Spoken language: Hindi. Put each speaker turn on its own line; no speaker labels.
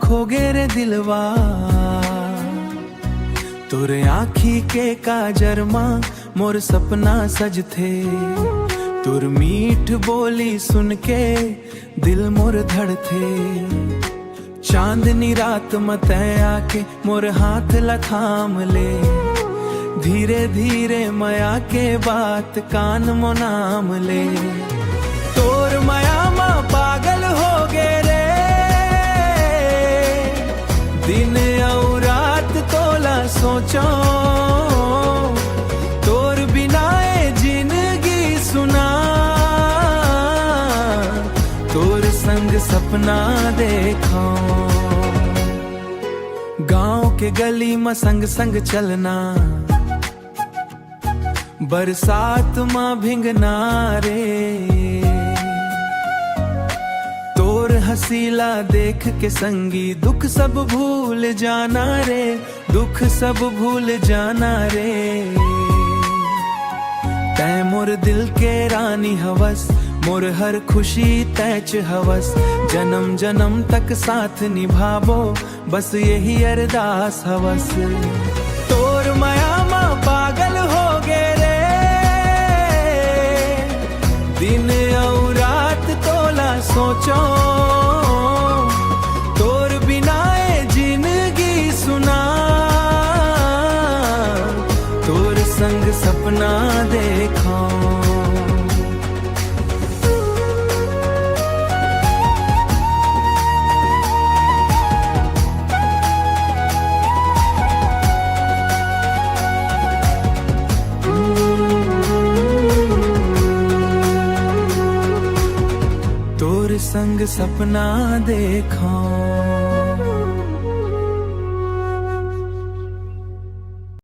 खोगेरे दिलवा तोरे आँखी के काजरमा मोर सपना सज थे। तुर मीठ बोली सुन के दिल मोर धड़ थे। चांदनी रात मते आके मोर हाथ लथाम ले। धीरे धीरे माया के बात कान मो नाम ले। तोर माया मा पागल हो गे रे। दिन और रात तोला सोचो तोर बिना जिंदगी सुना। तोर संग सपना देखो गांव के गली में संग संग चलना। बरसात माँ भिंगना रे। तोर हसीला देख के संगी दुख सब भूल जाना रे। दुख सब भूल जाना रे। तै मोर दिल के रानी हवस मोर हर खुशी तैच हवस। जन्म जन्म तक साथ निभाबो बस यही अरदास हवस। तोर माया माँ पागल हो गे रे। दिन और रात तोला सोचो तोर बिना जिंदगी सुना। तोर संग सपना देखो। तोर संग सपना देखो।